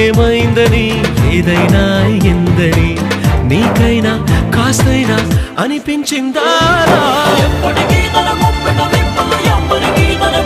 ఏమైందని ఏదైనా ఎందని నీకైనా కాస్తైనా అనిపించిందా ఎప్పటికీ తన గుప్పెట విప్పలు ఎవ్వరికీ తన